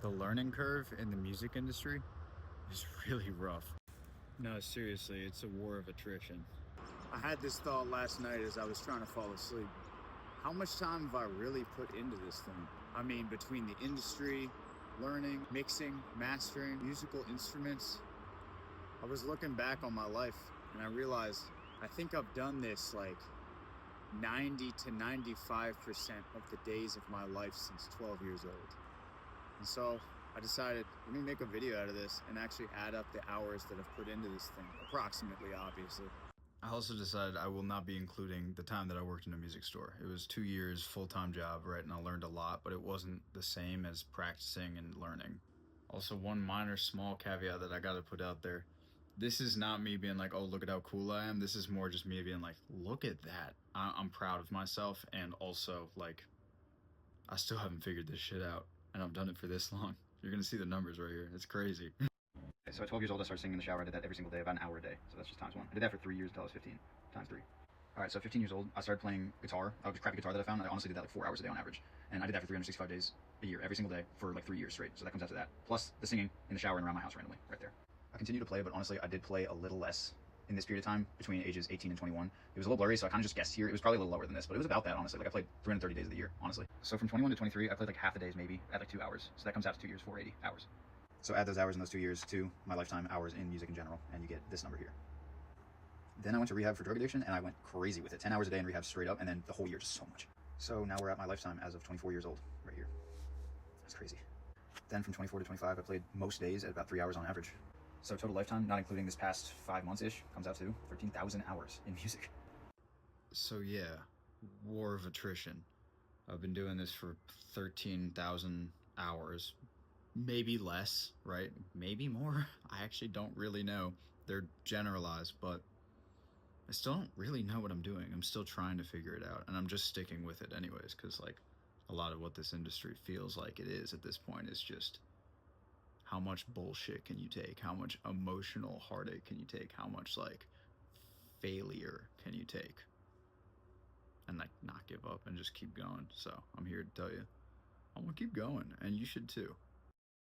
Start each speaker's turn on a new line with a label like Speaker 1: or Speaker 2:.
Speaker 1: The learning curve in the music industry is really rough. No, seriously, it's a war of attrition. I had this thought last night as I was trying to fall asleep. How much time have I really put into this thing? I mean, between the industry, learning, mixing, mastering, musical instruments. I was looking back on my life and I realized I think I've done this like 90 to 95% of the days of my life since 12 years old. And so I decided, let me make a video out of this and actually add up the hours that I've put into this thing, approximately, obviously. I also decided I will not be including the time that I worked in a music store. It was 2 years full-time job, right, and I learned a lot, but it wasn't the same as practicing and learning. Also, one minor small caveat that I gotta put out there. This is not me being like, oh, look at how cool I am. This is more just me being like, look at that. I'm proud of myself, and also, like, I still haven't figured this shit out, and I've done it for this long. You're gonna see the numbers right here. It's crazy.
Speaker 2: So at 12 years old, I started singing in the shower. I did that every single day, about an hour a day. So that's just times one. I did that for 3 years until I was 15, times three. All right, so 15 years old, I started playing guitar. I was a crappy guitar that I found. I honestly did that like 4 hours a day on average. And I did that for 365 days a year, every single day for like 3 years straight. So that comes out to that. Plus the singing in the shower and around my house randomly, right there. I continue to play, but honestly, I did play a little less in this period of time between ages 18 and 21. It was a little blurry, so I kind of just guessed here. It was probably a little lower than this, but it was about that, honestly. Like I played 330 days of the year, honestly. So from 21 to 23, I played like half the days maybe at like 2 hours. So that comes out to 2 years, 480 hours. So add those hours in those 2 years to my lifetime hours in music in general, and you get this number here. Then I went to rehab for drug addiction, and I went crazy with it. 10 hours a day in rehab straight up, and then the whole year just so much. So now we're at my lifetime as of 24 years old, right here. That's crazy. Then from 24 to 25, I played most days at about 3 hours on average. So total lifetime, not including this past 5 months-ish, comes out to 13,000 hours in music.
Speaker 1: So yeah, war of attrition. I've been doing this for 13,000 hours, maybe less, right? Maybe more. I actually don't really know. They're generalized, but I still don't really know what I'm doing. I'm still trying to figure it out, and I'm just sticking with it anyways, because like a lot of what this industry feels like it is at this point is just how much bullshit can you take? How much emotional heartache can you take? How much like failure can you take? And like not give up and just keep going. So I'm here to tell you, I'm gonna keep going, and you should too.